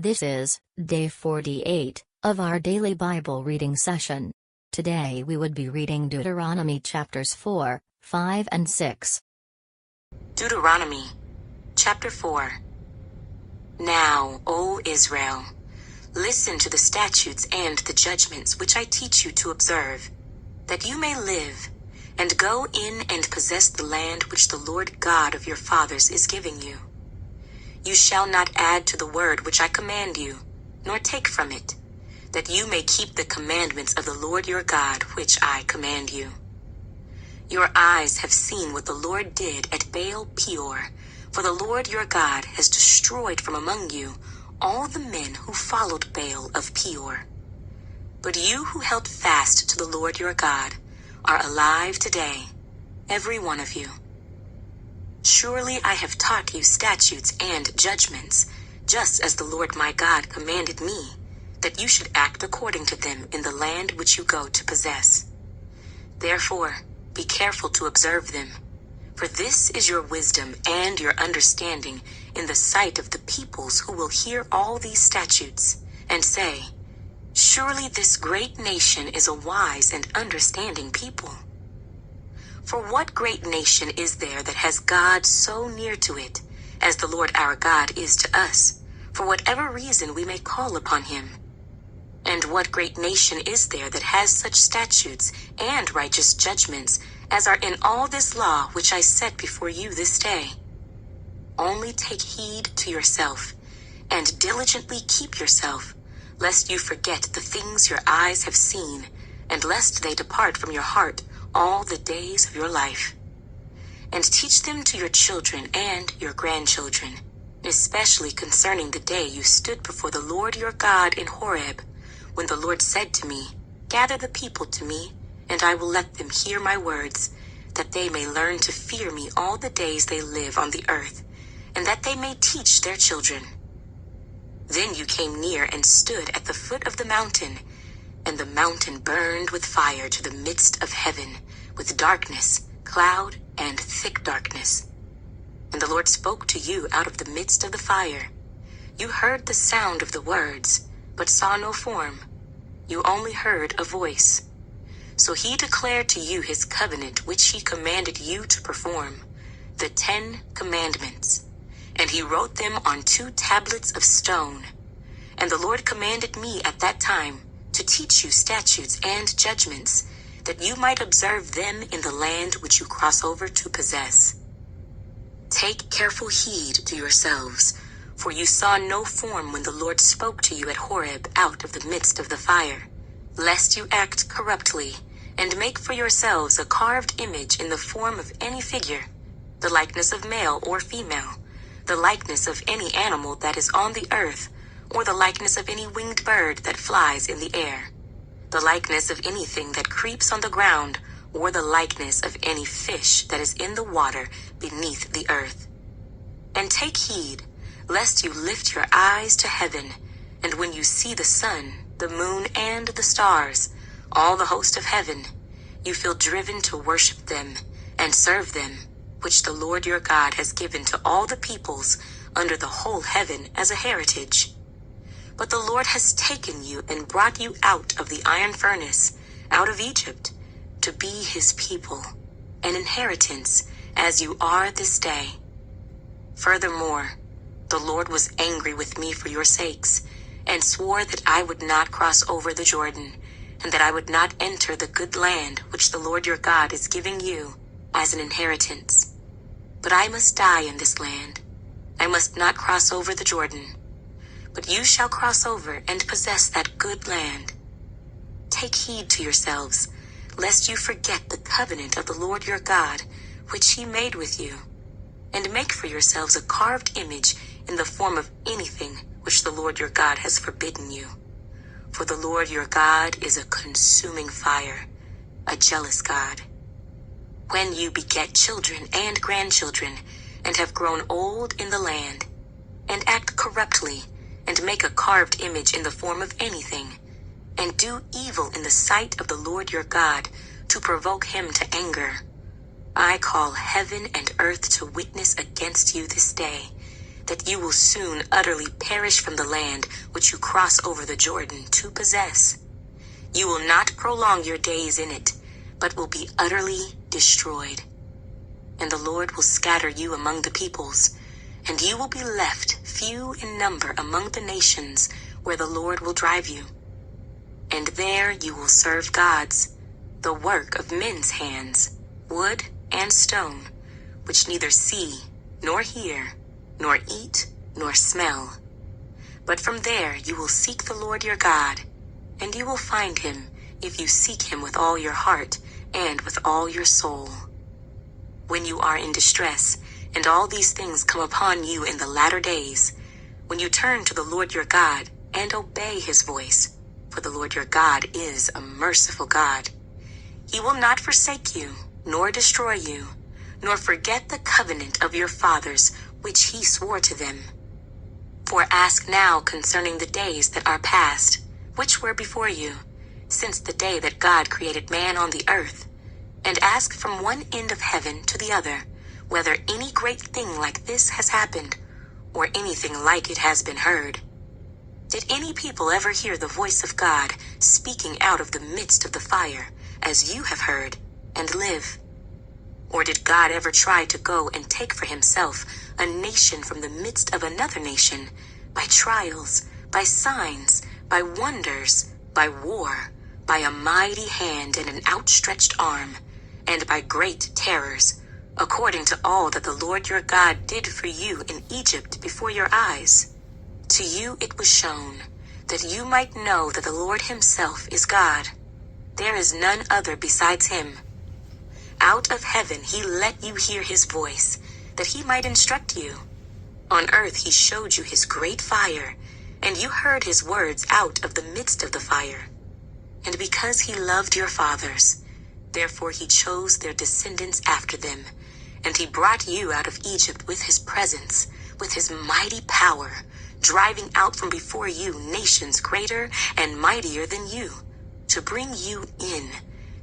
This is day 48 of our daily Bible reading session. Today we would be reading Deuteronomy chapters 4, 5 and 6. Deuteronomy Chapter 4. Now, O Israel, listen to the statutes and the judgments which I teach you to observe, that you may live, and go in and possess the land which the Lord God of your fathers is giving you. You shall not add to the word which I command you, nor take from it, that you may keep the commandments of the Lord your God which I command you. Your eyes have seen what the Lord did at Baal Peor, for the Lord your God has destroyed from among you all the men who followed Baal of Peor. But you who held fast to the Lord your God are alive today, every one of you. Surely I have taught you statutes and judgments, just as the Lord my God commanded me, that you should act according to them in the land which you go to possess. Therefore, be careful to observe them, for this is your wisdom and your understanding in the sight of the peoples who will hear all these statutes, and say, surely this great nation is a wise and understanding people. For what great nation is there that has God so near to it, as the Lord our God is to us, for whatever reason we may call upon him? And what great nation is there that has such statutes and righteous judgments as are in all this law which I set before you this day? Only take heed to yourself, and diligently keep yourself, lest you forget the things your eyes have seen, and lest they depart from your heart all the days of your life. And teach them to your children and your grandchildren, especially concerning the day you stood before the Lord your God in Horeb, when the Lord said to me, gather the people to me, and I will let them hear my words, that they may learn to fear me all the days they live on the earth, and that they may teach their children. Then you came near and stood at the foot of the mountain, and the mountain burned with fire to the midst of heaven, with darkness, cloud, and thick darkness. And the Lord spoke to you out of the midst of the fire. You heard the sound of the words, but saw no form. You only heard a voice. So he declared to you his covenant which he commanded you to perform, the 10 commandments. And he wrote them on 2 tablets of stone. And the Lord commanded me at that time to teach you statutes and judgments, that you might observe them in the land which you cross over to possess. Take careful heed to yourselves, for you saw no form when the Lord spoke to you at Horeb out of the midst of the fire, lest you act corruptly, and make for yourselves a carved image in the form of any figure, the likeness of male or female, the likeness of any animal that is on the earth, or the likeness of any winged bird that flies in the air, the likeness of anything that creeps on the ground, or the likeness of any fish that is in the water beneath the earth. And take heed, lest you lift your eyes to heaven, and when you see the sun, the moon, and the stars, all the host of heaven, you feel driven to worship them and serve them, which the Lord your God has given to all the peoples under the whole heaven as a heritage. But the Lord has taken you and brought you out of the iron furnace, out of Egypt, to be his people, an inheritance, as you are this day. Furthermore, the Lord was angry with me for your sakes, and swore that I would not cross over the Jordan, and that I would not enter the good land which the Lord your God is giving you as an inheritance. But I must die in this land. I must not cross over the Jordan. But you shall cross over and possess that good land. Take heed to yourselves, lest you forget the covenant of the Lord your God, which he made with you, and make for yourselves a carved image in the form of anything which the Lord your God has forbidden you. For the Lord your God is a consuming fire, a jealous God. When you beget children and grandchildren, and have grown old in the land, and act corruptly, and make a carved image in the form of anything, and do evil in the sight of the Lord your God, to provoke him to anger, I call heaven and earth to witness against you this day, that you will soon utterly perish from the land which you cross over the Jordan to possess. You will not prolong your days in it, but will be utterly destroyed. And the Lord will scatter you among the peoples, and you will be left few in number among the nations where the Lord will drive you. And there you will serve gods, the work of men's hands, wood and stone, which neither see, nor hear, nor eat, nor smell. But from there you will seek the Lord your God, and you will find him if you seek him with all your heart and with all your soul. When you are in distress, and all these things come upon you in the latter days, when you turn to the Lord your God and obey his voice, for the Lord your God is a merciful God. He will not forsake you, nor destroy you, nor forget the covenant of your fathers, which he swore to them. For ask now concerning the days that are past, which were before you, since the day that God created man on the earth, and ask from one end of heaven to the other, whether any great thing like this has happened, or anything like it has been heard. Did any people ever hear the voice of God speaking out of the midst of the fire, as you have heard, and live? Or did God ever try to go and take for himself a nation from the midst of another nation, by trials, by signs, by wonders, by war, by a mighty hand and an outstretched arm, and by great terrors, according to all that the Lord your God did for you in Egypt before your eyes? To you it was shown, that you might know that the Lord himself is God. There is none other besides him. Out of heaven he let you hear his voice, that he might instruct you. On earth he showed you his great fire, and you heard his words out of the midst of the fire. And because he loved your fathers, therefore he chose their descendants after them, and he brought you out of Egypt with his presence, with his mighty power, driving out from before you nations greater and mightier than you, to bring you in,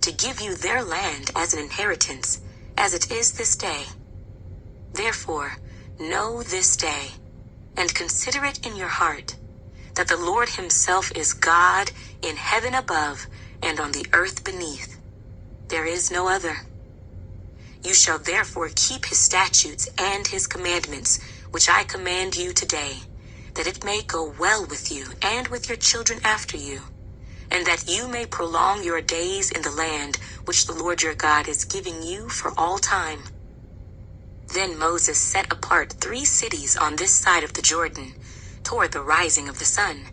to give you their land as an inheritance, as it is this day. Therefore, know this day, and consider it in your heart, that the Lord himself is God in heaven above and on the earth beneath. There is no other. You shall therefore keep his statutes and his commandments, which I command you today, that it may go well with you and with your children after you, and that you may prolong your days in the land which the Lord your God is giving you for all time. Then Moses set apart 3 cities on this side of the Jordan, toward the rising of the sun,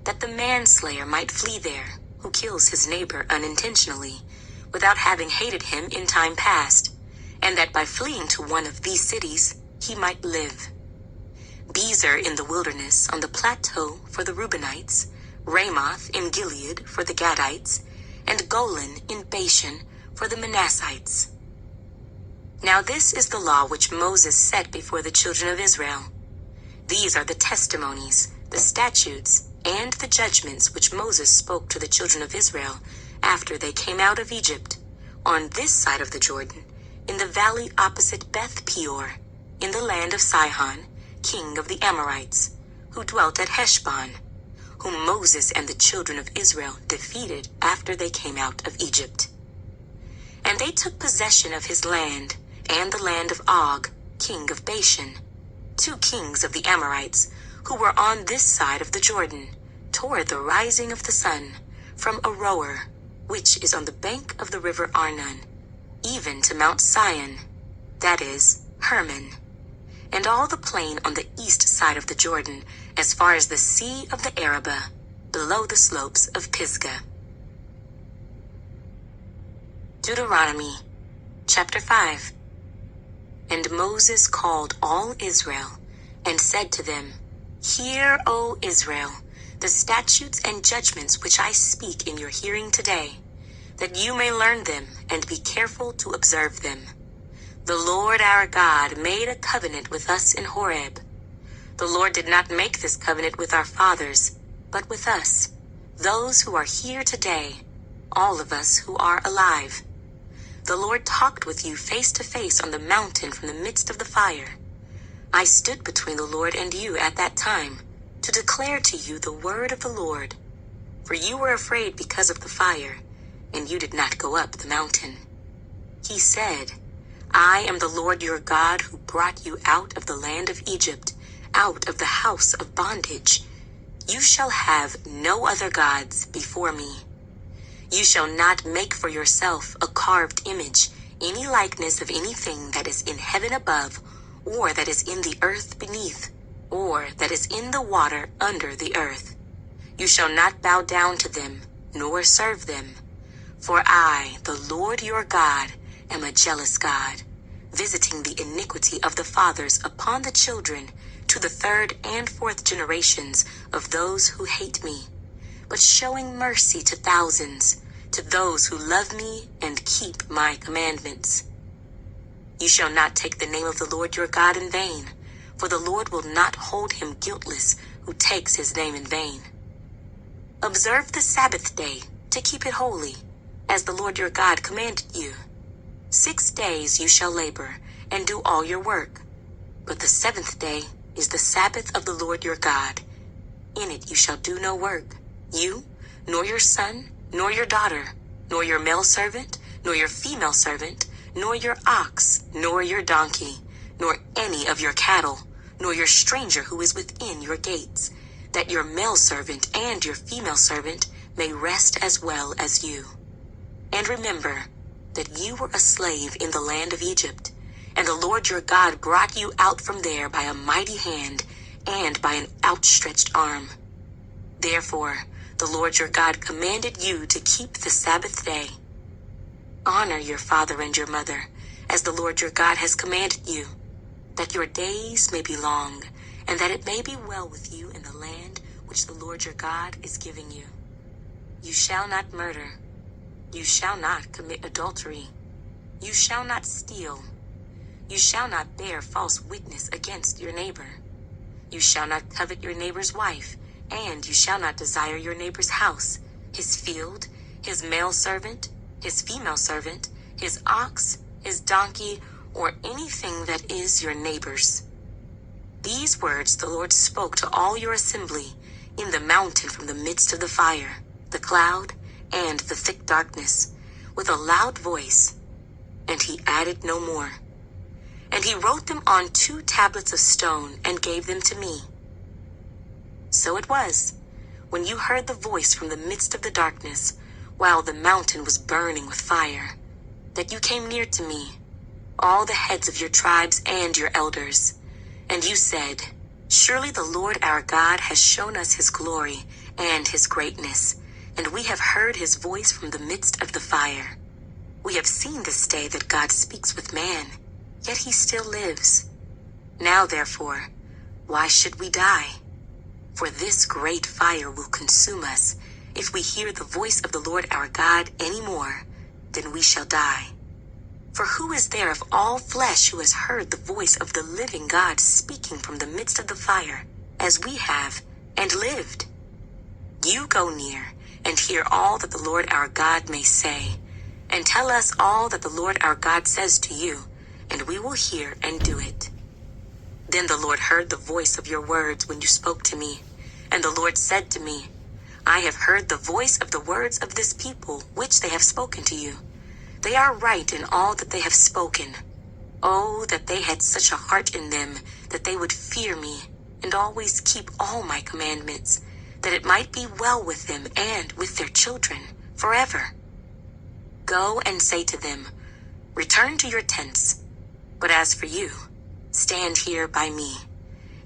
that the manslayer might flee there, who kills his neighbor unintentionally, without having hated him in time past, and that by fleeing to one of these cities he might live. Bezer in the wilderness on the plateau for the Reubenites, Ramoth in Gilead for the Gadites, and Golan in Bashan for the Manassites. Now this is the law which Moses set before the children of Israel. These are the testimonies, the statutes, and the judgments which Moses spoke to the children of Israel after they came out of Egypt, on this side of the Jordan, in the valley opposite Beth Peor, in the land of Sihon, king of the Amorites, who dwelt at Heshbon, whom Moses and the children of Israel defeated after they came out of Egypt. And they took possession of his land, and the land of Og, king of Bashan, 2 kings of the Amorites, who were on this side of the Jordan, toward the rising of the sun, from Aroer, which is on the bank of the river Arnon, even to Mount Sion, that is, Hermon, and all the plain on the east side of the Jordan, as far as the sea of the Arabah, below the slopes of Pisgah. Deuteronomy Chapter 5. And Moses called all Israel, and said to them, Hear, O Israel, the statutes and judgments which I speak in your hearing today, that you may learn them and be careful to observe them. The Lord our God made a covenant with us in Horeb. The Lord did not make this covenant with our fathers, but with us, those who are here today, all of us who are alive. The Lord talked with you face to face on the mountain from the midst of the fire. I stood between the Lord and you at that time to declare to you the word of the Lord. For you were afraid because of the fire, and you did not go up the mountain. He said, I am the Lord your God who brought you out of the land of Egypt, out of the house of bondage. You shall have no other gods before me. You shall not make for yourself a carved image, any likeness of anything that is in heaven above, or that is in the earth beneath, or that is in the water under the earth. You shall not bow down to them, nor serve them. For I, the Lord your God, am a jealous God, visiting the iniquity of the fathers upon the children to the third and fourth generations of those who hate me, but showing mercy to thousands, to those who love me and keep my commandments. You shall not take the name of the Lord your God in vain, for the Lord will not hold him guiltless who takes his name in vain. Observe the Sabbath day to keep it holy, as the Lord your God commanded you. 6 days you shall labor and do all your work, but the seventh day is the Sabbath of the Lord your God. In it you shall do no work, you, nor your son, nor your daughter, nor your male servant, nor your female servant, nor your ox, nor your donkey, nor any of your cattle, nor your stranger who is within your gates, that your male servant and your female servant may rest as well as you. And remember that you were a slave in the land of Egypt, and the Lord your God brought you out from there by a mighty hand and by an outstretched arm. Therefore, the Lord your God commanded you to keep the Sabbath day. Honor your father and your mother, as the Lord your God has commanded you, that your days may be long, and that it may be well with you in the land which the Lord your God is giving you. You shall not murder. You shall not commit adultery. You shall not steal. You shall not bear false witness against your neighbor. You shall not covet your neighbor's wife, and you shall not desire your neighbor's house, his field, his male servant, his female servant, his ox, his donkey, or anything that is your neighbor's. These words the Lord spoke to all your assembly in the mountain from the midst of the fire, the cloud, and the thick darkness, with a loud voice. And he added no more. And he wrote them on 2 tablets of stone and gave them to me. So it was, when you heard the voice from the midst of the darkness, while the mountain was burning with fire, that you came near to me, all the heads of your tribes and your elders. And you said, Surely the Lord our God has shown us his glory and his greatness, and we have heard his voice from the midst of the fire. We have seen this day that God speaks with man, yet he still lives. Now therefore, why should we die? For this great fire will consume us. If we hear the voice of the Lord our God any more, then we shall die. For who is there of all flesh who has heard the voice of the living God speaking from the midst of the fire, as we have, and lived? You go near and hear all that the Lord our God may say, and tell us all that the Lord our God says to you, and we will hear and do it. Then the Lord heard the voice of your words when you spoke to me, and the Lord said to me, I have heard the voice of the words of this people which they have spoken to you. They are right in all that they have spoken. Oh, that they had such a heart in them, that they would fear me, and always keep all my commandments, that it might be well with them and with their children forever. Go and say to them, Return to your tents. But as for you, stand here by me,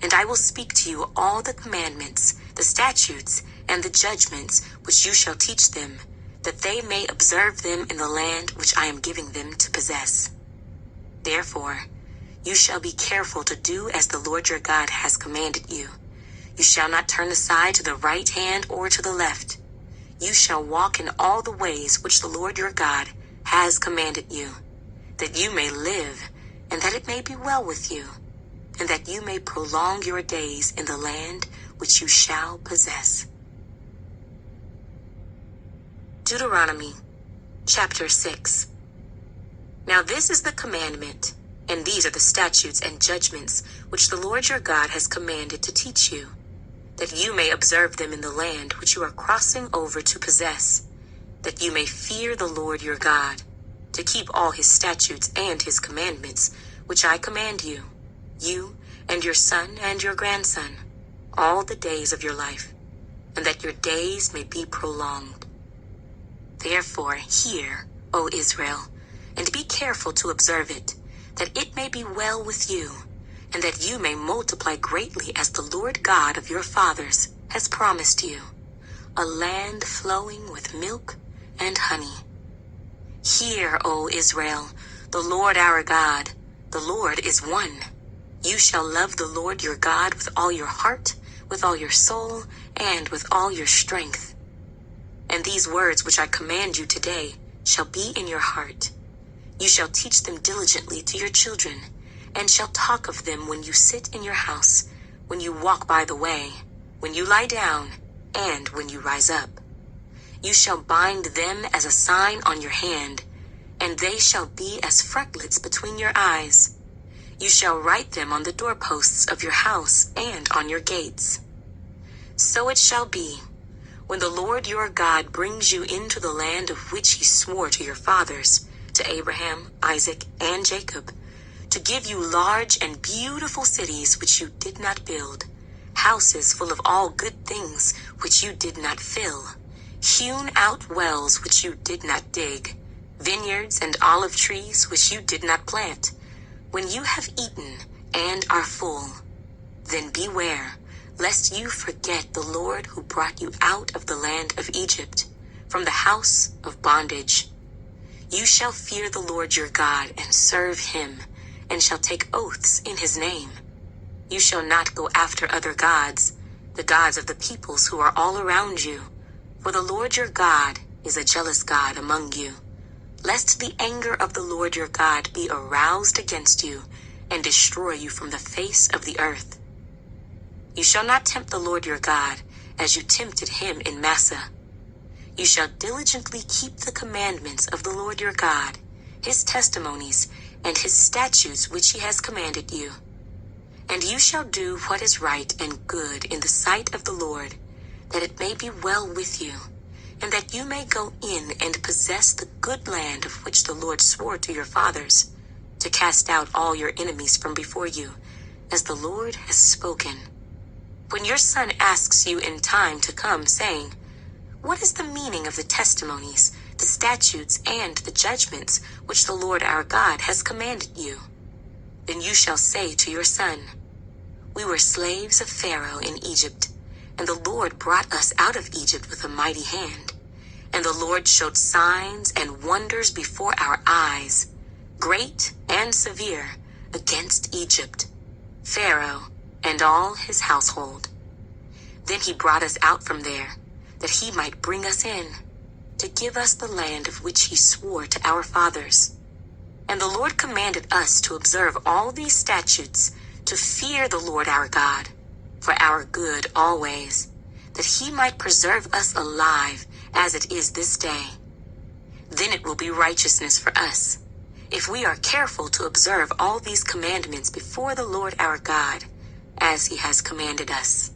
and I will speak to you all the commandments, the statutes, and the judgments which you shall teach them, that they may observe them in the land which I am giving them to possess. Therefore, you shall be careful to do as the Lord your God has commanded you. You shall not turn aside to the right hand or to the left. You shall walk in all the ways which the Lord your God has commanded you, that you may live, and that it may be well with you, and that you may prolong your days in the land which you shall possess. Deuteronomy Chapter 6. Now this is the commandment And these are the statutes and judgments which the Lord your God has commanded to teach you, that you may observe them in the land which you are crossing over to possess, that you may fear the Lord your God, to keep all his statutes and his commandments, which I command you, you and your son and your grandson, all the days of your life, and that your days may be prolonged. Therefore hear, O Israel, and be careful to observe it, that it may be well with you, and that you may multiply greatly as the Lord God of your fathers has promised you, a land flowing with milk and honey. Hear, O Israel, the Lord our God, the Lord is one. You shall love the Lord your God with all your heart, with all your soul, and with all your strength. And these words which I command you today shall be in your heart. You shall teach them diligently to your children, and shall talk of them when you sit in your house, when you walk by the way, when you lie down, and when you rise up. You shall bind them as a sign on your hand, and they shall be as frontlets between your eyes. You shall write them on the doorposts of your house and on your gates. So it shall be, when the Lord your God brings you into the land of which he swore to your fathers, to Abraham, Isaac, and Jacob, to give you large and beautiful cities which you did not build, houses full of all good things which you did not fill, hewn out wells which you did not dig, vineyards and olive trees which you did not plant. When you have eaten and are full, then beware, lest you forget the Lord who brought you out of the land of Egypt, from the house of bondage. You shall fear the Lord your God and serve him, and shall take oaths in his name. You shall not go after other gods, the gods of the peoples who are all around you, for the Lord your God is a jealous God among you, lest the anger of the Lord your God be aroused against you, and destroy you from the face of the earth. You shall not tempt the Lord your God, as you tempted him in Massah. You shall diligently keep the commandments of the Lord your God, his testimonies, and his statutes which he has commanded you. And you shall do what is right and good in the sight of the Lord, that it may be well with you, and that you may go in and possess the good land of which the Lord swore to your fathers, to cast out all your enemies from before you, as the Lord has spoken. When your son asks you in time to come, saying, what is the meaning of the testimonies, the statutes, and the judgments which the Lord our God has commanded you? Then you shall say to your son, we were slaves of Pharaoh in Egypt, and the Lord brought us out of Egypt with a mighty hand. And the Lord showed signs and wonders before our eyes, great and severe, against Egypt, Pharaoh, and all his household. Then he brought us out from there, that he might bring us in, to give us the land of which he swore to our fathers. And the Lord commanded us to observe all these statutes, to fear the Lord our God, for our good always, that he might preserve us alive as it is this day. Then it will be righteousness for us, if we are careful to observe all these commandments before the Lord our God, as he has commanded us.